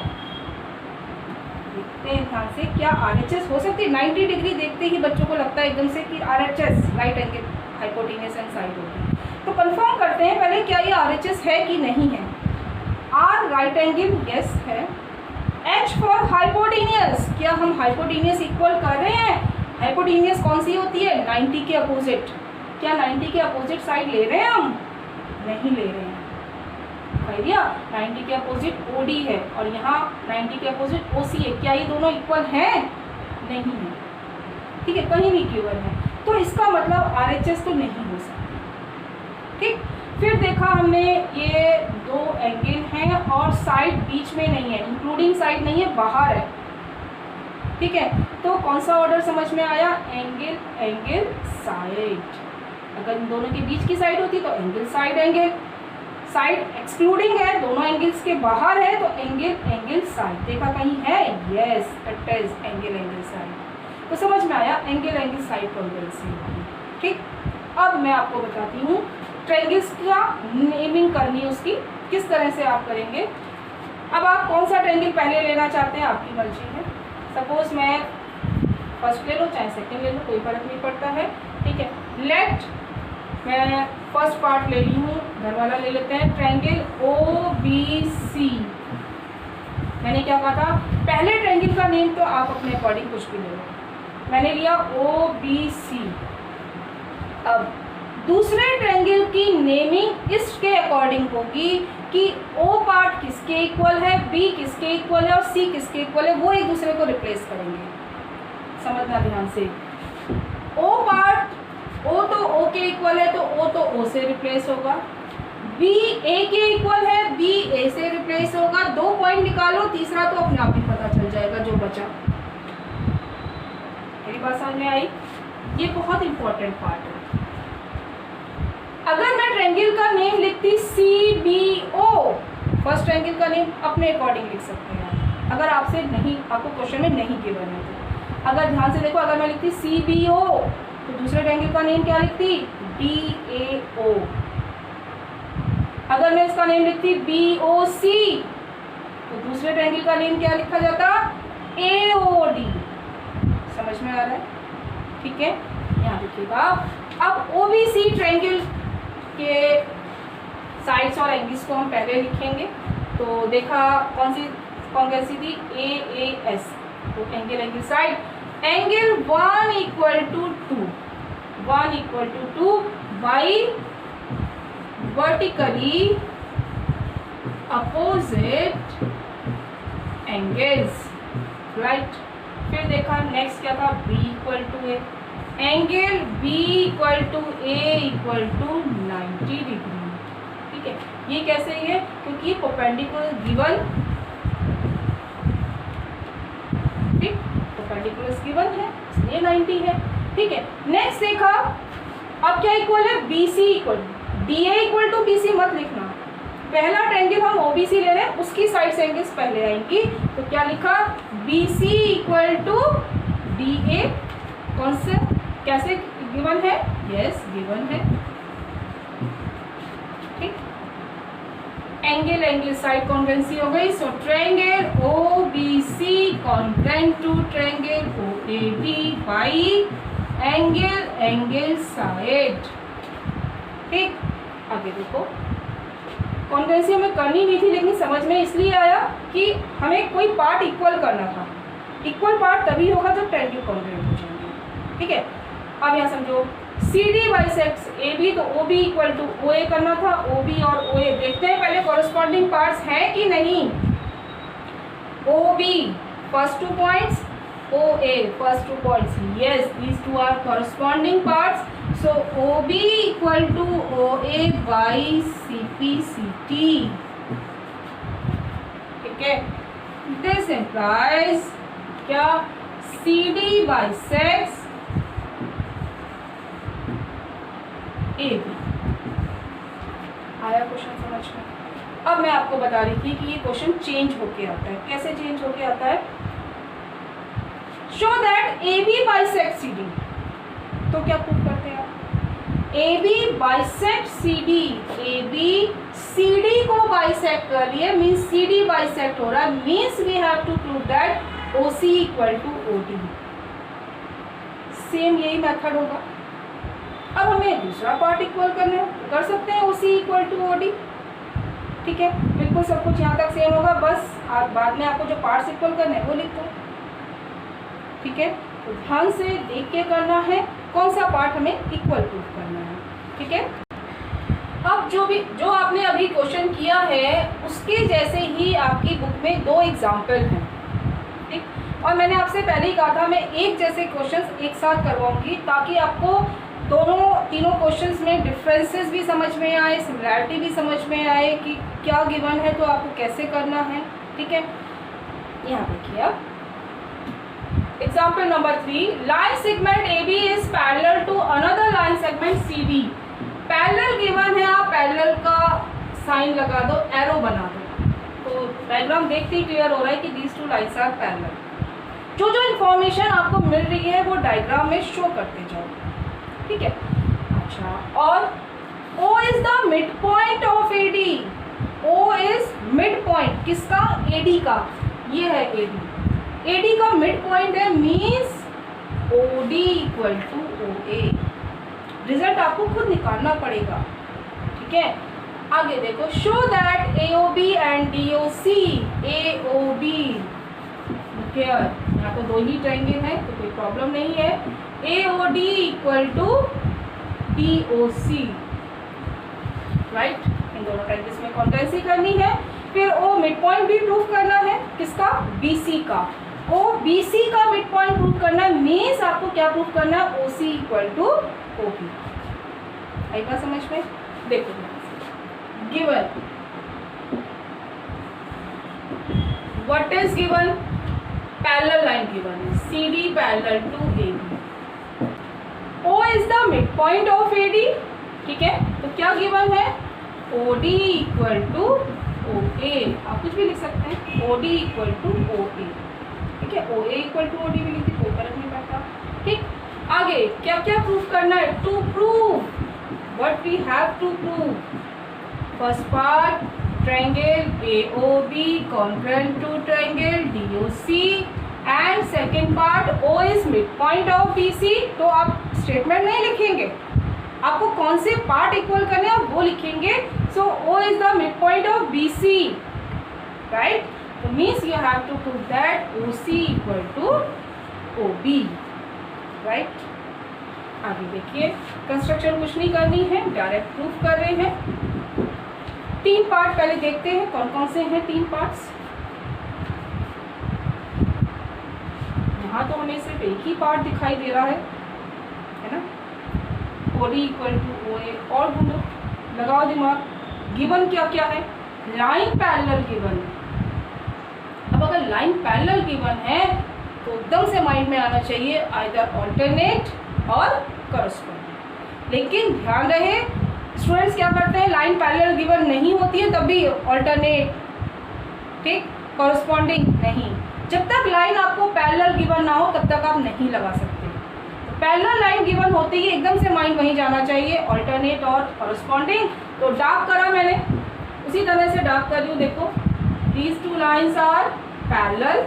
देखते हैं ध्यान से, क्या RHS हो सकती है? 90 डिग्री देखते ही बच्चों को लगता है एकदम से कि RHS right angle hypotenuse and side होगी। तो कंफर्म करते हैं पहले, क्या ये RHS है कि नहीं है। R राइट एंगल यस है। H फॉर हाइपोटेन्यूस, क्या हम हाइपोटेन्यूस इक्वल कर रहे हैं? हाइपोटेन्यूस कौन सी होती है? 90 के अपोजिट। क्या 90 के अपोजिट साइड ले रहे हैं हम? नहीं ले रहे हैं। दिया 90 के अपोजिट OD है और यहाँ 90 के अपोजिट OC है। क्या ये दोनों इक्वल हैं? नहीं है, ठीक है, कहीं नहीं इक्वल है। तो इसका मतलब RHS तो नहीं हो सकती, ठीक। फिर देखा हमने ये दो एंगल हैं और साइड बीच में नहीं है, इंक्लूडिंग साइड नहीं है, बाहर है, ठीक है। तो कौन सा ऑर्डर समझ में आया? Angle angle side. अगर इन दोनों के बीच की साइड होती तो angle side angle, side excluding है, दोनों एंगल्स के बाहर है तो एंगल एंगल साइड। देखा कहीं है? Yes, it is angle angle side. तो समझ में आया एंगल एंगल साइड कॉन्ग्रुएंसी, ठीक। अब मैं आपको बताती हूँ ट्रायंगल्स का नेमिंग करनी है, उसकी किस तरह से आप करेंगे। अब आप कौन सा ट्रायंगल पहले लेना चाहते हैं आपकी मर्जी है। सपोज मैं फर्स्ट ले लो चाहे सेकंड ले लो, कोई फर्क नहीं पड़ता है, ठीक है। लेट मैं फर्स्ट पार्ट ले ली हूँ, घर वाला ले लेते हैं, ट्रायंगल OBC। मैंने क्या कहा था? पहले ट्रायंगल का नेम तो आप अपने अकॉर्डिंग कुछ भी ले लो, मैंने लिया OBC। अब दूसरे ट्रायंगल की नेमिंग इसके अकॉर्डिंग होगी कि O पार्ट किसके इक्वल है, B किसके इक्वल है और C किसके इक्वल है, वो एक दूसरे को रिप्लेस करेंगे। समझना ध्यान से, O पार्ट O तो O के इक्वल है तो O तो O से रिप्लेस होगा, बी ए के इक्वल है, बी ए से रिप्लेस होगा, 2 पॉइंट निकालो, तीसरा तो अपने आप ही पता चल जाएगा जो बचा। मेरी बात समझ में आई? ये बहुत इंपॉर्टेंट पार्ट है। अगर मैं ट्रायंगल का नेम लिखती CBO, फर्स्ट ट्रायंगल का नेम अपने अकॉर्डिंग लिख सकते हैं, अगर आपसे नहीं, आपको क्वेश्चन में नहीं गिवन है तो। अगर ध्यान से देखो, अगर मैं लिखती CBO तो दूसरे ट्रायंगल का नेम क्या लिखती? DAO। अगर मैं इसका नेम लिखती BOC तो दूसरे ट्रायंगल का नेम क्या लिखा जाता? AOD। समझ में आ रहा है? ठीक है, यहाँ देखिएगा। अब OBC ट्रायंगल के साइड्स और एंगल्स को हम पहले लिखेंगे। तो देखा कौन सी थी? AAS, तो angle side, angle 1 = 2, 1 = 2 by vertically opposite angles, right. फिर देखा नेक्स्ट क्या था? B = A, angle B = A = 90 degree. ठीक है, ये कैसे है? क्योंकि परपेंडिकुलर गिवन, ठीक, परपेंडिकुलर गिवन है इसलिए 90 है। ठीक है, नेक्स्ट देखा, अब क्या इक्वल है? BC इक्वल, DA = BC मत लिखना, पहला ट्रायंगल हम OBC ले रहे हैं, उसकी साइड से एंगल्स पहले आएंगी। तो क्या लिखा? BC = DA। कौन से, कैसे गिवन है? यस, गिवन है। ठीक, एंगल साइड कॉन्ग्रुएंसी हो गई। So triangle OBC congruent to triangle OAB by angle side. ठीक, आगे देखो, कॉन्ग्रुएंसी हमें करनी नहीं थी लेकिन समझ में इसलिए आया कि हमें कोई पार्ट इक्वल करना था। इक्वल पार्ट तभी होगा जब ट्रायंगल कॉन्ग्रुएंट हो जाएंगे। ठीक है, अब यहाँ समझो, CD बाइसेक्ट्स AB, तो OB = OA करना था। OB और OA देखते हैं पहले कॉरेस्पॉन्डिंग पार्ट्स हैं कि नहीं। OB first 2 points, OA first 2 points, yes, these 2 are corresponding parts. So OB = OA by CPCT। ठीक है, दिस इम्प्लाइज क्या? CD bisects AB। आया क्वेश्चन समझ में? अब मैं आपको बता रही थी कि ये क्वेश्चन चेंज होके आता है। कैसे चेंज होके आता है? Show that AB bisect CD। तो क्या प्रूव करते हैं आप? AB bisect CD, AB CD को बाइसेक्ट कर रही है, मीन्स CD बाइसेक्ट हो रहा है, means we have to prove that OC = OD। Same यही मेथड होगा। अब हमें दूसरा पार्ट इक्वल करना है, कर सकते हैं OC = OD। ठीक है, बिल्कुल सब कुछ यहाँ तक सेम होगा, बस आप बाद में आपको जो पार्ट्स इक्वल करने हैं वो लिख दो। ठीक है, तो ध्यान से देख के करना है कौन सा पार्ट हमें इक्वल प्रूफ करना है। ठीक है, अब जो आपने अभी क्वेश्चन किया है उसके जैसे ही आपकी बुक में 2 एग्जाम्पल हैं। ठीक, और मैंने आपसे पहले ही कहा था मैं एक जैसे क्वेश्चंस एक साथ करवाऊंगी ताकि आपको तीनों क्वेश्चंस में डिफरेंसेस भी समझ में आए, सिमिलैरिटी भी समझ में आए कि क्या गिवन है तो आपको कैसे करना है। ठीक है, यहाँ देखिए अब example number 3, line segment AB is parallel to another line segment CD। Parallel given है, आप पैरेलल का साइन लगा दो, एरो बना दो, तो डायग्राम देखते ही क्लियर हो रहा है कि दीज 2 लाइन्स आर पैरेलल। जो इंफॉर्मेशन आपको मिल रही है वो डायग्राम में शो करते जाओ। ठीक है, अच्छा, और O is the mid point of AD। O is mid point किसका? AD का। ये है AD का मिड पॉइंट है, मीन्स OD = OA। रिजल्ट आपको खुद निकालना पड़ेगा। ठीक है, आगे देखो, show that AOB and DOC, AOB care, यहाँ तो 2 ही ट्रायंगल है तो कोई प्रॉब्लम नहीं है। AOD = DOC, राइट, इन दोनों ट्रायंगल्स में कॉन्ग्रुएंसी करनी है। फिर O मिड पॉइंट भी प्रूव करना है, किसका? BC का। O BC का मिड पॉइंट प्रूव करना है, मीन्स आपको क्या प्रूव करना है? OC = OB। आई बात समझ में? देखो given, what is given? Parallel line given is CD parallel to AB. O is the midpoint of AD, ठीक है। तो क्या given है? OD equal to OA, आप कुछ भी लिख सकते हैं, OD equal to OA, ठीक है। OA equal to OD भी लिख दी, कोई फर्क नहीं पड़ता, ठीक। आगे क्या क्या प्रूफ करना है? To prove what we have to prove. First part, triangle AOB congruent to triangle DOC, and second part, O is midpoint of BC. तो आप स्टेटमेंट नहीं लिखेंगे, आपको कौन से पार्ट इक्वल करने हैं वो लिखेंगे। सो O is the midpoint of BC, right? So means you have to prove that OC equal to OB, right? आगे देखिए, कंस्ट्रक्शन कुछ नहीं करनी है, डायरेक्ट प्रूफ कर रहे हैं। 3 पार्ट पहले देखते हैं, कौन कौन से हैं 3 पार्ट्स। यहाँ तो हमें सिर्फ एक ही पार्ट दिखाई दे रहा है ना। OD इक्वल टू OA, और ढूंढो, लगाओ दिमाग। गिवन क्या क्या है? Line parallel given. अब अगर लाइन पैरेलल गिवन है तो एकदम से माइंड में आना चाहिए आइदर ऑल्टरनेट और करस्पॉन्डिंग। लेकिन ध्यान रहे, स्टूडेंट्स क्या करते हैं, लाइन पैरेलल गिवन नहीं होती है तब भी ऑल्टरनेट, ठीक, करस्पॉन्डिंग नहीं। जब तक लाइन आपको पैरेलल गिवन ना हो तब तक आप नहीं लगा सकते। तो पैरेलल लाइन गिवन होते ही एकदम से माइंड वहीं जाना चाहिए, ऑल्टरनेट और करस्पॉन्डिंग। तो डार्क करा मैंने, उसी तरह से डार्क कर रही हूँ, देखो these 2 lines are parallel.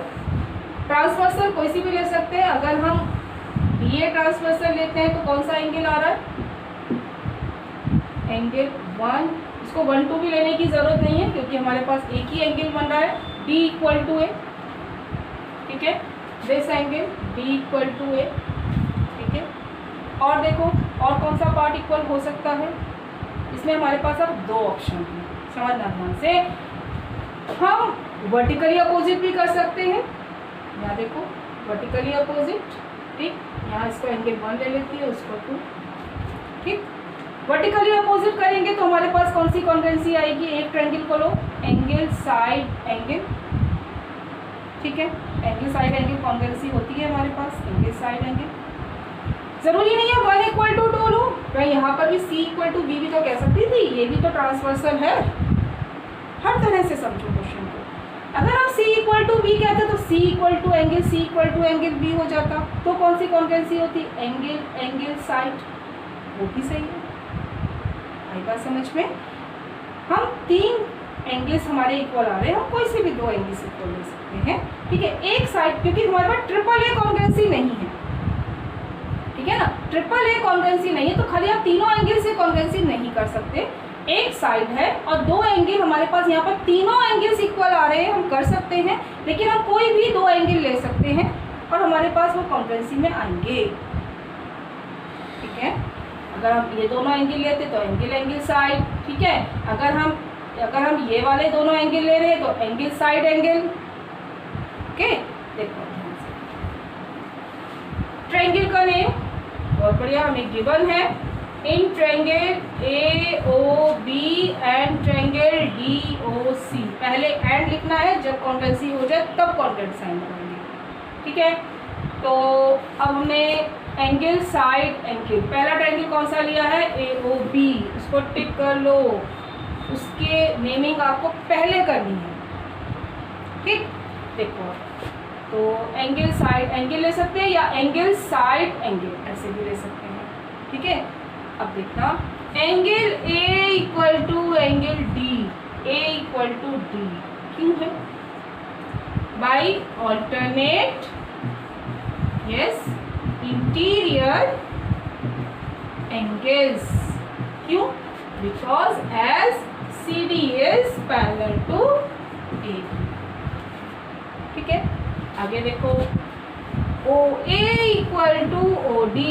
Transversal कोई सी भी ले सकते हैं। अगर हम ये ट्रांसवर्सल लेते हैं तो कौन सा एंगल आ रहा है? एंगल 1। इसको 1 2 भी लेने की जरूरत नहीं है क्योंकि हमारे पास एक ही एंगल बन रहा है, D इक्वल टू A, ठीक है। This angle D equal to A, ठीक है। और देखो और कौन सा पार्ट इक्वल हो सकता है इसमें? हमारे पास अब 2 ऑप्शन हैं, समझना ध्यान से। हम वर्टिकली अपोजिट भी कर सकते हैं, यहाँ देखो वर्टिकली अपोजिट, ठीक। यहाँ इसको एंगल 1 ले लेती है, उसको 2, ठीक। वर्टिकली अपोजिट करेंगे तो हमारे पास कौन सी कॉन्ग्रुएंसी आएगी? एक ट्रायंगल को लो, एंगल साइड एंगल, ठीक है। एंगल साइड एंगल कॉन्ग्रुएंसी होती है हमारे पास, एंगल साइड एंगल। जरूरी नहीं है 1 इक्वल टू 2 लूँ, मैं यहाँ पर भी C इक्वल टू B भी तो कह सकती थी, ये भी तो ट्रांसवर्सल है। हर तरह से समझो क्वेश्चन को। अगर आप C इक्वल टू B कहते तो C equal to angle B हो जाता, तो कौन सी कॉन्ग्रुएंसी होती? एंगल साइड, वो भी सही है। आई बात समझ में? हम 3 एंगल्स हमारे इक्वल आ रहे हैं, हम कोई से भी 2 एंगल्स इक्वल ले सकते हैं, ठीक है। एक साइड, क्योंकि हमारे पास ट्रिपल ए कॉन्ग्रुएंसी नहीं है, ठीक है ना। ट्रिपल ए कॉन्ग्रुएंसी नहीं है तो खाली आप तीनों एंगल से कॉन्ग्रुएंसी नहीं कर सकते। एक साइड है और 2 एंगल हमारे पास, यहाँ पर तीनों एंगल्स इक्वल आ रहे हैं, हम कर सकते हैं। लेकिन हम कोई भी 2 एंगल ले सकते हैं और हमारे पास वो कॉन्ग्रुएंसी में आएंगे, ठीक है। अगर हम ये दोनों एंगल लेते तो एंगल साइड, ठीक है। अगर हम ये वाले दोनों एंगल ले रहे हैं तो एंगल साइड एंगल, ओके। देखो ट्रायंगल का नेम बहुत बढ़िया हमें गिवन है, in triangle AOB and triangle DOC। पहले एंड लिखना है, जब कॉन्ग्रुएंसी हो जाए तब कॉन्ग्रुएंट साइन लगाएंगे, ठीक है। तो अब हमने एंगल साइड एंगल, पहला ट्रायंगल कौन सा लिया है? AOB, उसको टिक कर लो, उसके नेमिंग आपको पहले करनी है, ठीक। देखो तो एंगल साइड एंगल ले सकते हैं या एंगल साइड एंगल ऐसे भी ले सकते हैं, ठीक है। अब देखना, angle A equal to angle D, A equal to D क्यों है? By alternate, yes, interior angles. क्यों? Because as CD is parallel to AB, ठीक है। आगे देखो, OA equal to OD,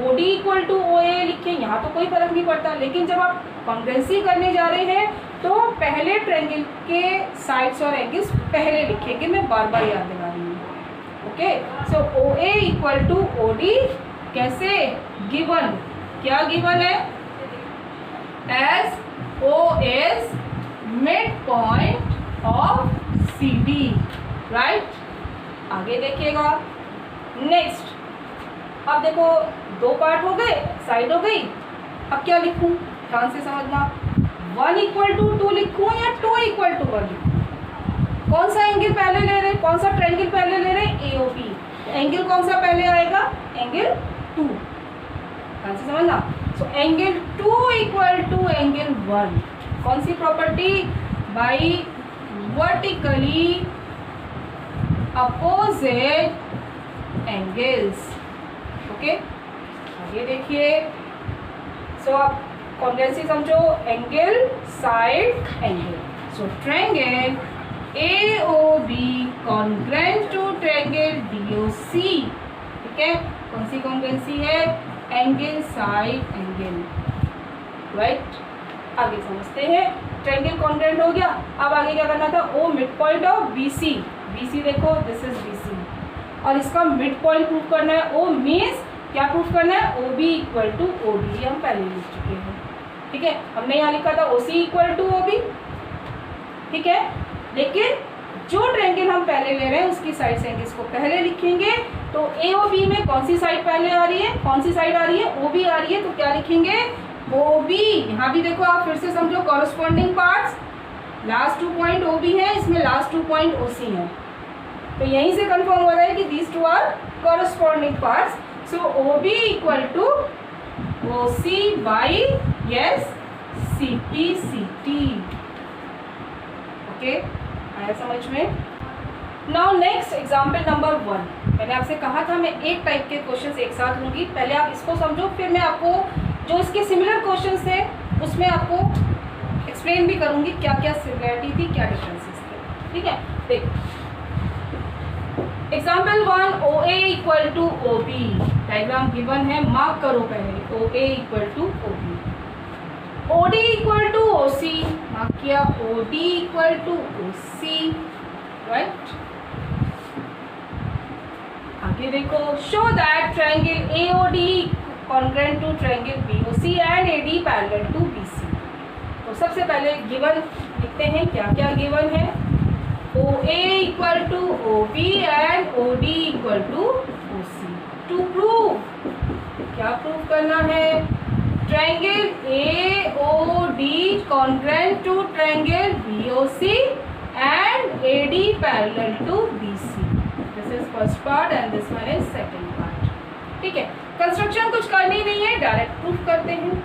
OD equal to OA लिखें, यहाँ तो कोई फर्क नहीं पड़ता। लेकिन जब आप कॉन्ग्रुएंसी करने जा रहे हैं तो पहले ट्रायंगल के साइड्स और एंगल्स पहले लिखेंगे, मैं बार बार याद दिला रही हूँ, okay. So OA equal to OD कैसे? गिवन, क्या गिवन है? as O is midpoint of CD, right? आगे देखिएगा नेक्स्ट। अब देखो दो पार्ट हो गए, साइड हो गई। अब क्या लिखूं, ध्यान से समझना। 1 = 2 लिखूं या 2 = 1 लिखूं? कौन सा एंगल पहले ले रहे, कौन सा ट्रायंगल पहले ले रहे? AOB। एंगल कौन सा पहले आएगा? एंगल 2। ध्यान से समझना। So angle 2 = angle 1। कौन सी property? By vertically opposite angles. Okay, आगे देखिए। सो आप कॉन्ग्रुएंसी समझो, angle side angle. So triangle AOB congruent to triangle DOC। ठीक है, कौन सी कॉन्ग्रुएंसी है? Angle side angle, right. आगे समझते हैं। ट्रायंगल कॉन्ग्रुएंट हो गया। अब आगे क्या करना था? O mid point of BC। BC देखो, दिस इज BC और इसका मिड पॉइंट प्रूफ करना है। O मीन्स क्या प्रूफ करना है? OB = OD। ये हम पहले लिख चुके हैं। ठीक है, हमने यहाँ लिखा था OC = OB। ठीक है, लेकिन जो ट्रायंगल हम पहले ले रहे हैं उसकी साइड से एंगल्स को पहले लिखेंगे। तो AOB में कौन सी साइड पहले आ रही है? कौन सी साइड आ रही है? OB आ रही है। तो क्या लिखेंगे? OB। यहाँ भी देखो, आप फिर से समझो, corresponding parts. Last 2 point OB है, इसमें लास्ट 2 पॉइंट OC है। तो यहीं से कंफर्म हो रहा है कि these two are corresponding parts. So OB = OC by yes CT। Okay, आया समझ में? Now next example number 1। मैंने आपसे कहा था मैं एक टाइप के क्वेश्चंस एक साथ लूँगी। पहले आप इसको समझो, फिर मैं आपको जो इसके सिमिलर क्वेश्चंस थे उसमें आपको एक्सप्लेन भी करूँगी क्या क्या सिमिलरिटी थी, क्या डिफरेंसेस थे। ठीक है, देखो example 1, OA = OB। Diagram given है, मार्क करो पहले। OA = OB। OD = OC, mark किया। OD = OC, right. आगे देखो, show that triangle AOD congruent to triangle BOC and AD parallel to BC। तो सबसे पहले गिवन लिखते हैं। क्या क्या गिवन है? OA = OB and OD = OC। To prove, क्या प्रूव करना है? Triangle AOD congruent to triangle BOC and AD parallel to BC। This is first part and this one is second part. ठीक है, कंस्ट्रक्शन कुछ करनी नहीं है, डायरेक्ट प्रूफ करते हैं।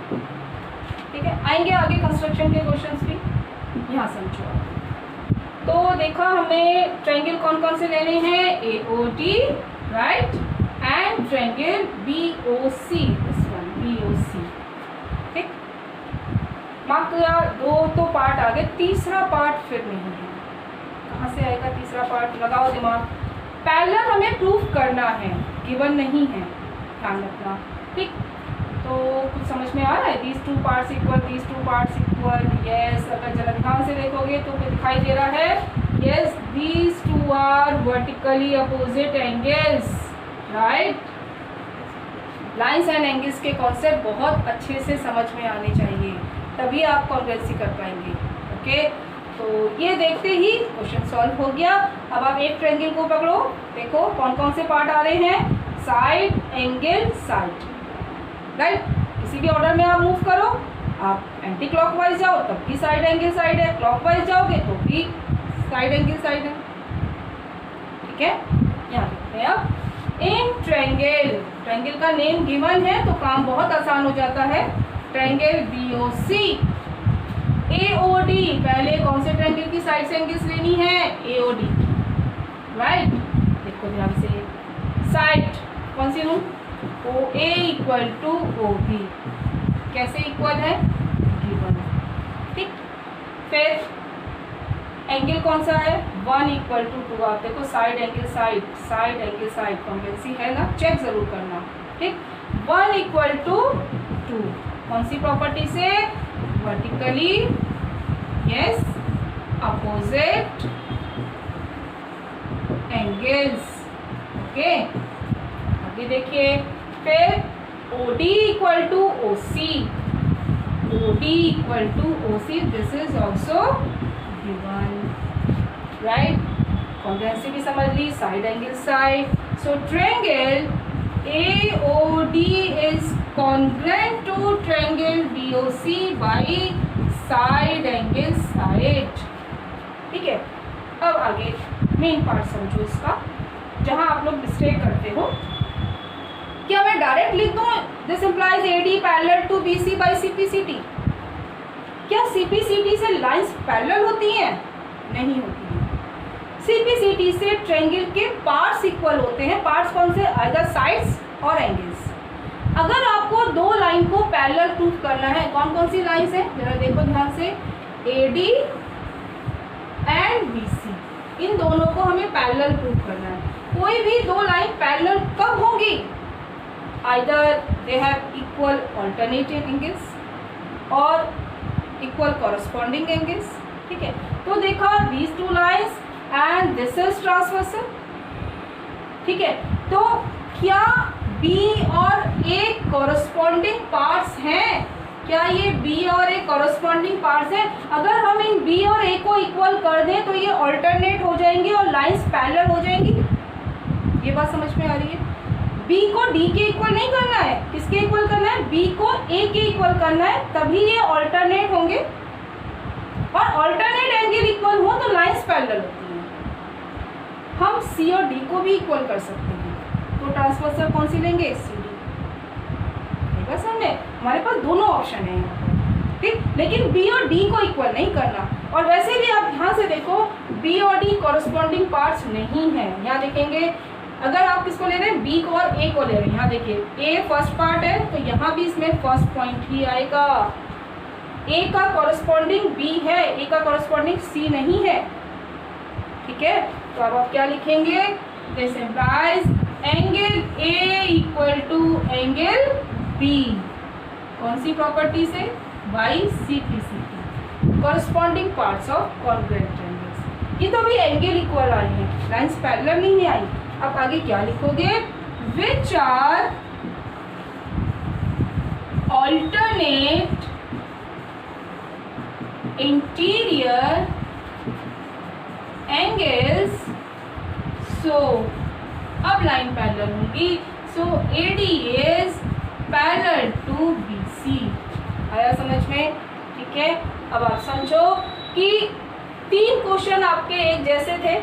ठीक है, आएंगे आगे कंस्ट्रक्शन के क्वेश्चंस भी। यहाँ समझो। तो देखा हमें ट्रायंगल कौन कौन से लेने हैं? AOD, right, and triangle BOC, this one BOC। ठीक, मार्क किया। 2 तो पार्ट आ गए, तीसरा पार्ट फिर नहीं है। कहाँ से आएगा तीसरा पार्ट? लगाओ दिमाग। पैरेलल हमें प्रूफ करना है, गिवन नहीं है, ध्यान रखना। ठीक, तो कुछ समझ में आ रहा है? these 2 parts equal, these 2 parts equal, yes। अगर जरा ध्यान से देखोगे तो दिखाई दे रहा है, yes these 2 are vertically opposite angles, right। Lines and angles के कॉन्सेप्ट बहुत अच्छे से समझ में आने चाहिए, तभी आप कॉन्ग्रुएंसी कर पाएंगे। ओके, तो ये देखते ही क्वेश्चन सॉल्व हो गया। अब आप एक ट्रायंगल को पकड़ो, देखो कौन कौन से पार्ट आ रहे हैं? Side, angle, side, right. किसी भी ऑर्डर में आप मूव करो, आप एंटी क्लॉकवाइज जाओ तब भी साइड एंगल साइड है, क्लॉकवाइज जाओगे तो भी साइड एंगल साइड है। ठीक है, यहाँ देखते हैं आप। इन ट्रायंगल, ट्रायंगल का नेम गिवन है तो काम बहुत आसान हो जाता है। ट्रायंगल BOC AOD, पहले कौन से ट्रायंगल की साइड से एंगल्स लेनी है? AOD, right. देखो ध्यान से, साइड कौन सी लूँ? OA = OB। कैसे इक्वल है? गिवन। ठीक, फिर एंगल कौन सा है? 1 = 2। आप देखो side angle side, side angle side, congruency है ना, चेक जरूर करना। ठीक, 1 = 2। कौन सी प्रॉपर्टी से? Vertically yes opposite angles. Okay, आगे देखिए। फिर OD = OC, OD equal to OC. This is also given, right? Congruency भी समझ ली, side angle side. So triangle AOD is congruent to triangle BOC by side angle side. ठीक है. अब आगे मेन पार्ट समझो इसका, जहां आप लोग मिस्टेक करते हो. क्या मैं डायरेक्ट लिख दूं this implies AD parallel to BC by CPCT? क्या CPCT से लाइंस पैरेलल होती हैं? नहीं होती हैं. CPCT से ट्रायंगल के पार्ट्स इक्वल होते हैं. पार्ट्स कौन से? आइदर साइड्स और एंगल्स. अगर आपको दो लाइन को पैरेलल प्रूफ करना है, कौन कौन सी लाइंस है जरा देखो ध्यान से. AD एंड BC, इन दोनों को हमें पैरेलल प्रूफ करना है. कोई भी दो लाइन पैरेलल कब होंगी? Either they have equal alternating angles और इक्वल कॉरस्पॉन्डिंग एंगल्स. ठीक है. तो देखा these two lines and this is transversal. ठीक है. तो क्या B और A कॉरस्पॉन्डिंग पार्ट्स हैं? क्या ये B और A कॉरस्पॉन्डिंग पार्ट्स हैं? अगर हम इन B और A को इक्वल कर दें तो ये ऑल्टरनेट हो जाएंगे और लाइंस पैरेलल हो जाएंगी. ये बात समझ में आ रही है? B को D के इक्वल नहीं करना है. किसके इक्वल करना है? B को A के इक्वल करना है, तभी ये ऑल्टरनेट होंगे. और ऑल्टरनेट एंगल इक्वल हो तो लाइंस पैरेलल होती हैं. हम C और D को भी इक्वल कर सकते हैं. तो ट्रांसवर्सल कौन सी लेंगे? CD. बस हमने, हमारे पास दोनों ऑप्शन है यहाँ पर. ठीक. लेकिन B और D को इक्वल नहीं करना. और वैसे भी आप यहाँ से देखो B और D कॉरस्पॉन्डिंग पार्ट्स नहीं है. यहाँ देखेंगे अगर आप किसको ले रहे हैं? B को और A को ले रहे हैं. यहाँ देखिए A फर्स्ट पार्ट है तो यहाँ भी इसमें फर्स्ट पॉइंट ही आएगा. A का कॉरस्पॉन्डिंग B है, A का कॉरस्पॉन्डिंग C नहीं है. ठीक है. तो अब आप क्या लिखेंगे? This implies angle A equal to angle B. कौन सी प्रॉपर्टी से? By CPCT, corresponding parts of congruent angles. ये तो भी एंगल इक्वल आई है, लाइंस पैरेलल नहीं आई. अब आगे क्या लिखोगे? Which are alternate interior angles. So अब लाइन पैरेलल होंगी. So AD is parallel to BC. आया समझ में? ठीक है. अब आप समझो कि तीन क्वेश्चन आपके एक जैसे थे.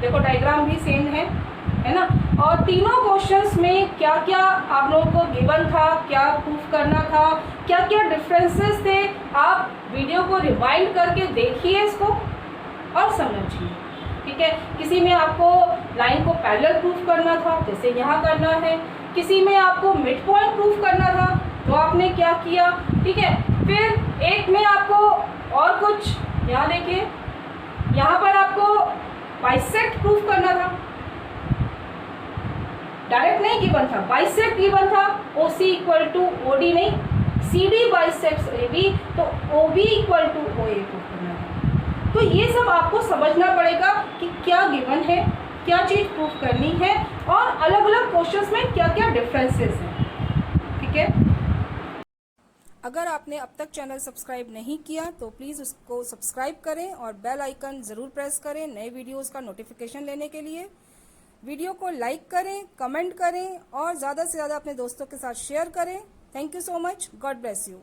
देखो डायग्राम भी सेम है ना. और तीनों क्वेश्चंस में क्या क्या आप लोगों को गिवन था, क्या प्रूफ करना था, क्या क्या डिफरेंसेस थे. आप वीडियो को रिवाइंड करके देखिए इसको और समझिए. ठीक है. किसी में आपको लाइन को पैरेलल प्रूफ करना था, जैसे यहाँ करना है. किसी में आपको मिड पॉइंट प्रूफ करना था, तो आपने क्या किया. ठीक है. फिर एक में आपको और कुछ, यहाँ देखिए यहाँ पर आपको बाइसेक्ट प्रूफ करना था. डायरेक्ट नहीं गिवन था, बाइसेक्ट गिवन था. OC इक्वल टू OD नहीं, CD बाइसेक्ट्स AB, तो OB equal to OA proof करना है. तो ये सब आपको समझना पड़ेगा कि क्या गिवन है, क्या चीज़ प्रूफ करनी है और अलग अलग क्वेश्चंस में क्या क्या डिफरेंसेस हैं. ठीक है. अगर आपने अब तक चैनल सब्सक्राइब नहीं किया तो प्लीज़ उसको सब्सक्राइब करें और बेल आइकन ज़रूर प्रेस करें नए वीडियोस का नोटिफिकेशन लेने के लिए. वीडियो को लाइक करें, कमेंट करें और ज़्यादा से ज़्यादा अपने दोस्तों के साथ शेयर करें. Thank you so much. God bless you.